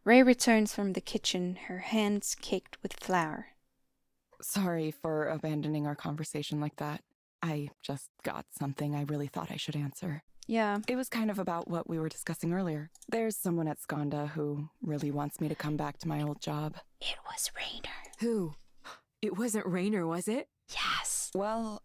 Ray returns from the kitchen, her hands caked with flour. Sorry for abandoning our conversation like that. I just got something I really thought I should answer. Yeah. It was kind of about what we were discussing earlier. There's someone at Skanda who really wants me to come back to my old job. It was Rainer. Who? It wasn't Rainer, was it? Yes. Well,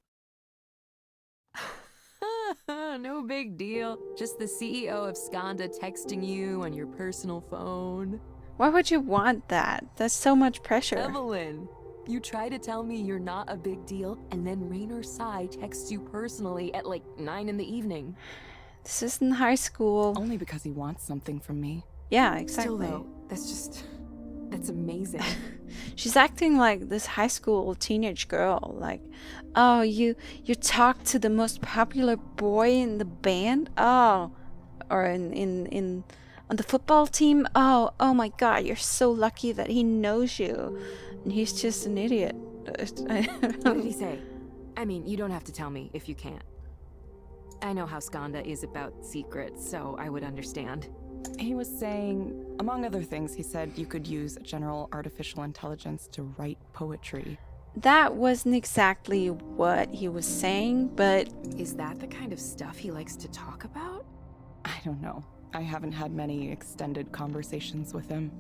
No big deal. Just the CEO of Skanda texting you on your personal phone. Why would you want that? That's so much pressure. Evelyn, you try to tell me you're not a big deal, and then Rainer Sai texts you personally at like 9 in the evening. This isn't high school. only because he wants something from me. Yeah, exactly. Still though, that's amazing. She's acting like this high school teenage girl. Like, oh, you talked to the most popular boy in the band? Oh, or in on the football team? Oh my God, you're so lucky that he knows you, and he's just an idiot. What did he say? I mean, you don't have to tell me if you can't. I know how Skanda is about secrets, so I would understand. He was saying, among other things, he said you could use general artificial intelligence to write poetry. That wasn't exactly what he was saying, but Is that the kind of stuff he likes to talk about? I don't know. I haven't had many extended conversations with him.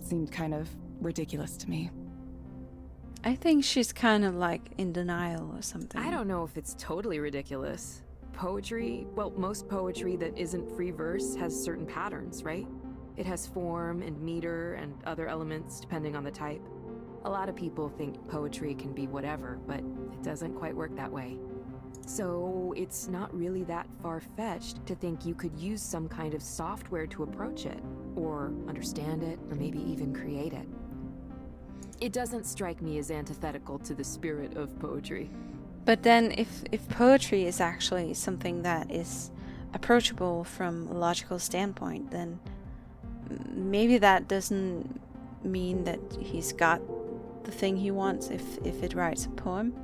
Seemed kind of ridiculous to me. I think she's kind of like in denial or something. I don't know if it's totally ridiculous. Poetry, well, most poetry that isn't free verse has certain patterns, right? It has form and meter and other elements depending on the type. A lot of people think poetry can be whatever, but it doesn't quite work that way. So it's not really that far-fetched to think you could use some kind of software to approach it, or understand it, or maybe even create it. It doesn't strike me as antithetical to the spirit of poetry. But then if poetry is actually something that is approachable from a logical standpoint, then maybe that doesn't mean that he's got the thing he wants if it writes a poem.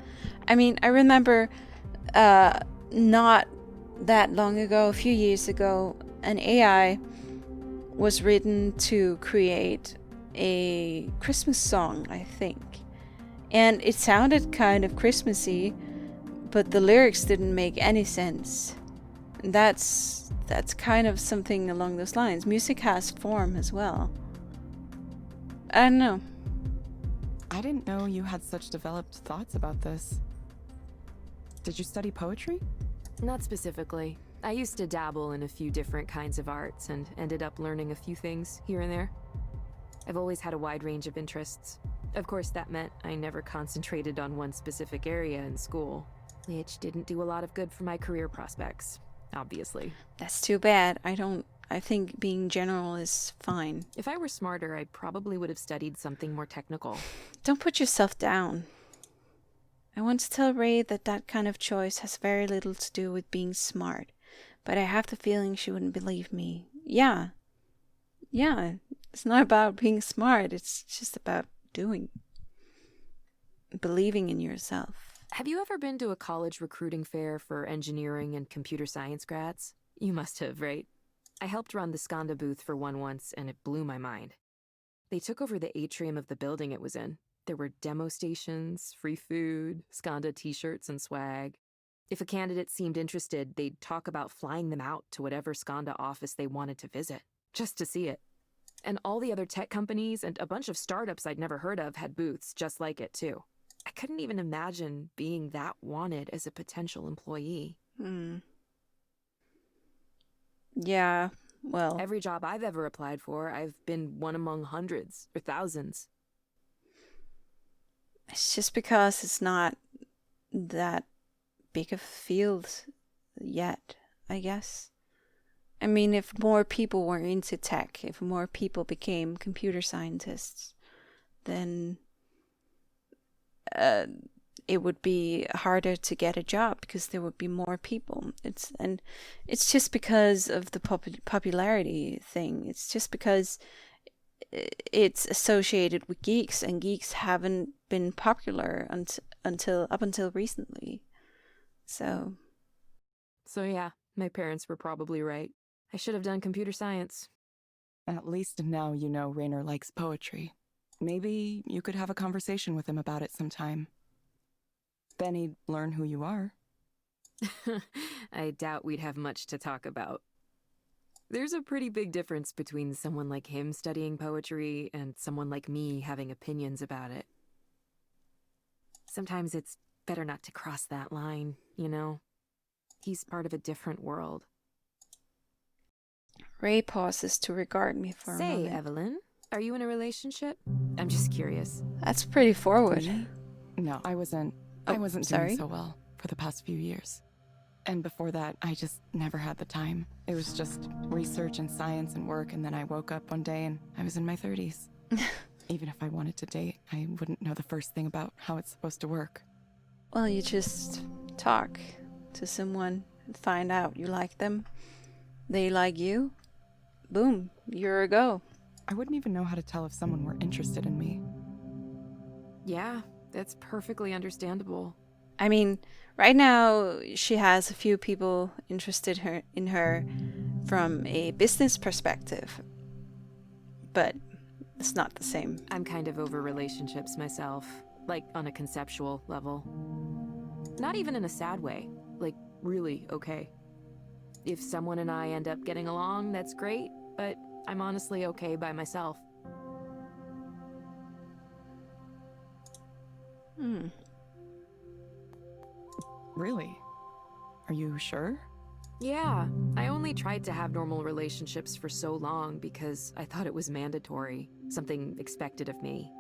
I mean, I remember not that long ago, a few years ago, an AI was written to create a Christmas song, I think. And it sounded kind of Christmassy, but the lyrics didn't make any sense. That's kind of something along those lines. Music has form as well. I don't know. I didn't know you had such developed thoughts about this. Did you study poetry? Not specifically. I used to dabble in a few different kinds of arts and ended up learning a few things here and there. I've always had a wide range of interests. Of course, that meant I never concentrated on one specific area in school, which didn't do a lot of good for my career prospects, obviously. That's too bad. I think being general is fine. If I were smarter, I probably would have studied something more technical. Don't put yourself down. I want to tell Ray that that kind of choice has very little to do with being smart, but I have the feeling she wouldn't believe me. Yeah, it's not about being smart, it's just about doing. Believing in yourself. Have you ever been to a college recruiting fair for engineering and computer science grads? You must have, right? I helped run the Skanda booth for one once, and it blew my mind. They took over the atrium of the building it was in. There were demo stations, free food, Skanda t-shirts and swag. If a candidate seemed interested, they'd talk about flying them out to whatever Skanda office they wanted to visit, just to see it. And all the other tech companies and a bunch of startups I'd never heard of had booths just like it, too. I couldn't even imagine being that wanted as a potential employee. Yeah, well, Every job I've ever applied for, I've been one among hundreds or thousands. it's just because it's not that big of a field yet, I guess. I mean, if more people were into tech, if more people became computer scientists, then it would be harder to get a job because there would be more people. It's just because of the popularity thing. It's just because it's associated with geeks, and geeks haven't been popular until recently. So So yeah, my parents were probably right. I should have done computer science. At least now you know Raynor likes poetry. Maybe you could have a conversation with him about it sometime. Then he'd learn who you are. I doubt we'd have much to talk about. There's a pretty big difference between someone like him studying poetry and someone like me having opinions about it. Sometimes it's better not to cross that line, you know? He's part of a different world. Ray pauses to regard me for a Say, moment. Evelyn, are you in a relationship? I'm just curious. That's pretty forward. Me? No, I wasn't sorry? doing so well for the past few years. And before that, I just never had the time. It was just research and science and work, and then I woke up one day and I was in my 30s. Even if I wanted to date, I wouldn't know the first thing about how it's supposed to work. Well, you just talk to someone and find out you like them. They like you. Boom, you're a go. I wouldn't even know how to tell if someone were interested in me. Yeah, that's perfectly understandable. I mean, right now she has a few people interested in her from a business perspective, but it's not the same. I'm kind of over relationships myself, like on a conceptual level. Not even in a sad way, like really okay. If someone and I end up getting along, that's great, but I'm honestly okay by myself. Really? Are you sure? Yeah, I only tried to have normal relationships for so long because I thought it was mandatory, something expected of me.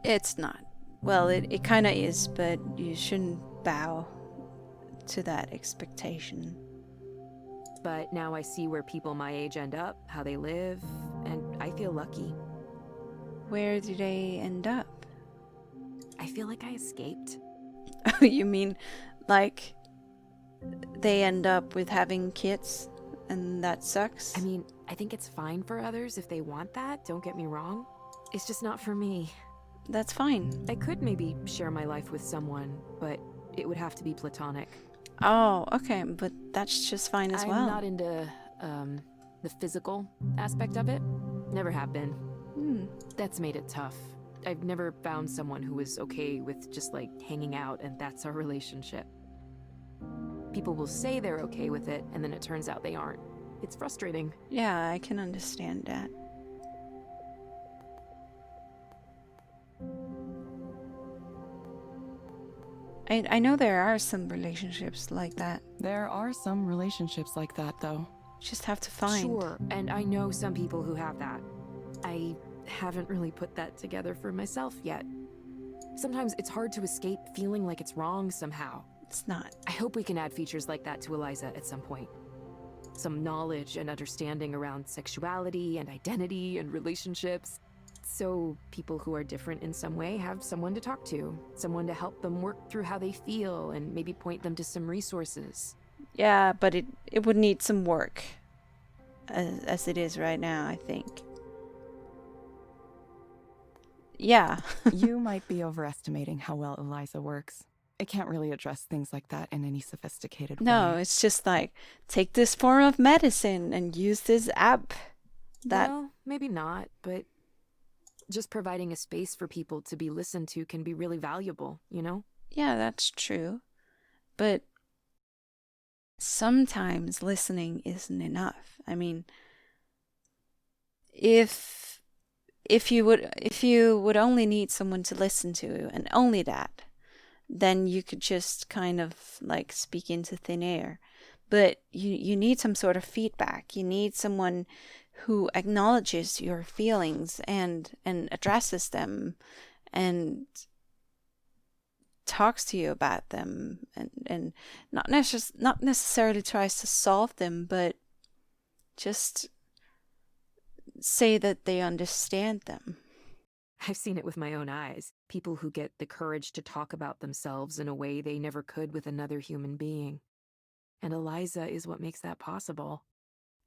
It's not. Well, it kind of is, but you shouldn't bow to that expectation. But now I see where people my age end up, how they live, and I feel lucky. Where do they end up? I feel like I escaped. You mean like they end up with having kids and that sucks? I mean, I think it's fine for others if they want that, don't get me wrong. It's just not for me. That's fine. I could maybe share my life with someone, but it would have to be platonic. Oh, okay, but that's just fine as well. I'm not into, the physical aspect of it. Never have been. That's made it tough. I've never found someone who was okay with just, like, hanging out and that's our relationship. People will say they're okay with it, and then it turns out they aren't. It's frustrating. Yeah, I can understand that. I know there are some relationships like that. There are some relationships like that, though. Just have to find. Sure, and I know some people who have that. I haven't really put that together for myself yet. Sometimes it's hard to escape feeling like it's wrong somehow. It's not. I hope we can add features like that to Eliza at some point. Some knowledge and understanding around sexuality and identity and relationships. So people who are different in some way have someone to talk to, someone to help them work through how they feel and maybe point them to some resources. Yeah, but it would need some work as it is right now, I think. Yeah. You might be overestimating how well Eliza works. It can't really address things like that in any sophisticated way. No, it's just like, take this form of medicine and use this app. Well, maybe not, but just providing a space for people to be listened to can be really valuable, you know? Yeah, that's true. But sometimes listening isn't enough. I mean, if you would only need someone to listen to and only that, then you could just kind of like speak into thin air. But you need some sort of feedback. You need someone who acknowledges your feelings and addresses them and talks to you about them and not necessarily tries to solve them, but just say that they understand them. I've seen it with my own eyes. People who get the courage to talk about themselves in a way they never could with another human being. And Eliza is what makes that possible.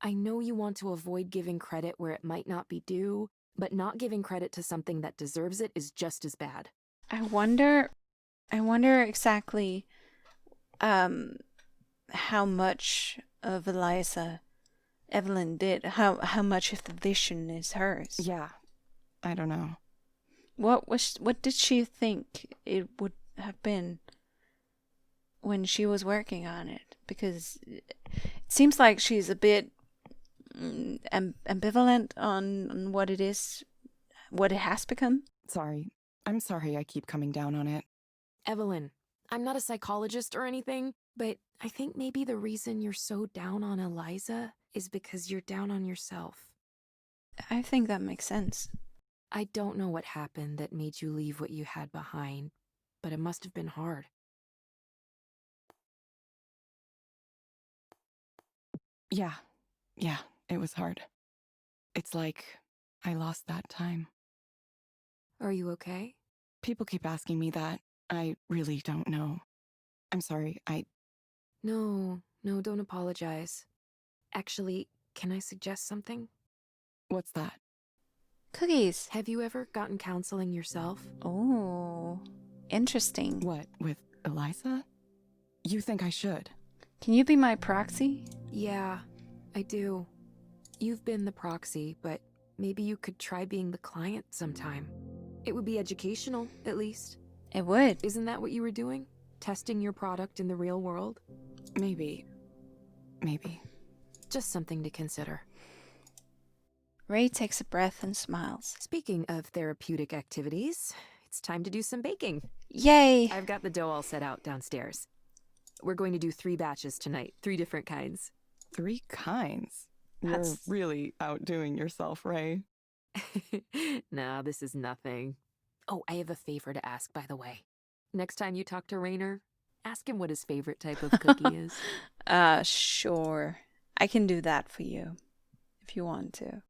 I know you want to avoid giving credit where it might not be due, but not giving credit to something that deserves it is just as bad. I wonder exactly how much of Eliza Evelyn did, how much of the vision is hers. Yeah, I don't know. What did she think it would have been when she was working on it? Because it seems like she's a bit ambivalent on what it is, what it has become. Sorry. I'm sorry I keep coming down on it. Evelyn, I'm not a psychologist or anything, but I think maybe the reason you're so down on Eliza is because you're down on yourself. I think that makes sense. I don't know what happened that made you leave what you had behind, but it must have been hard. Yeah, it was hard. It's like I lost that time. Are you okay? People keep asking me that. I really don't know. I'm sorry, No, don't apologize. Actually, can I suggest something? What's that? Cookies. Have you ever gotten counseling yourself? Oh, interesting. What, with Eliza? You think I should? Can you be my proxy? Yeah, I do. You've been the proxy, but maybe you could try being the client sometime. It would be educational, at least. It would. Isn't that what you were doing? Testing your product in the real world? Maybe. Just something to consider. Ray takes a breath and smiles. Speaking of therapeutic activities, it's time to do some baking. Yay! I've got the dough all set out downstairs. We're going to do 3 batches tonight, 3 different kinds. 3 kinds? That's- You're really outdoing yourself, Ray. Nah, this is nothing. Oh, I have a favor to ask, by the way. Next time you talk to Rainer, ask him what his favorite type of cookie is. Sure. I can do that for you, if you want to.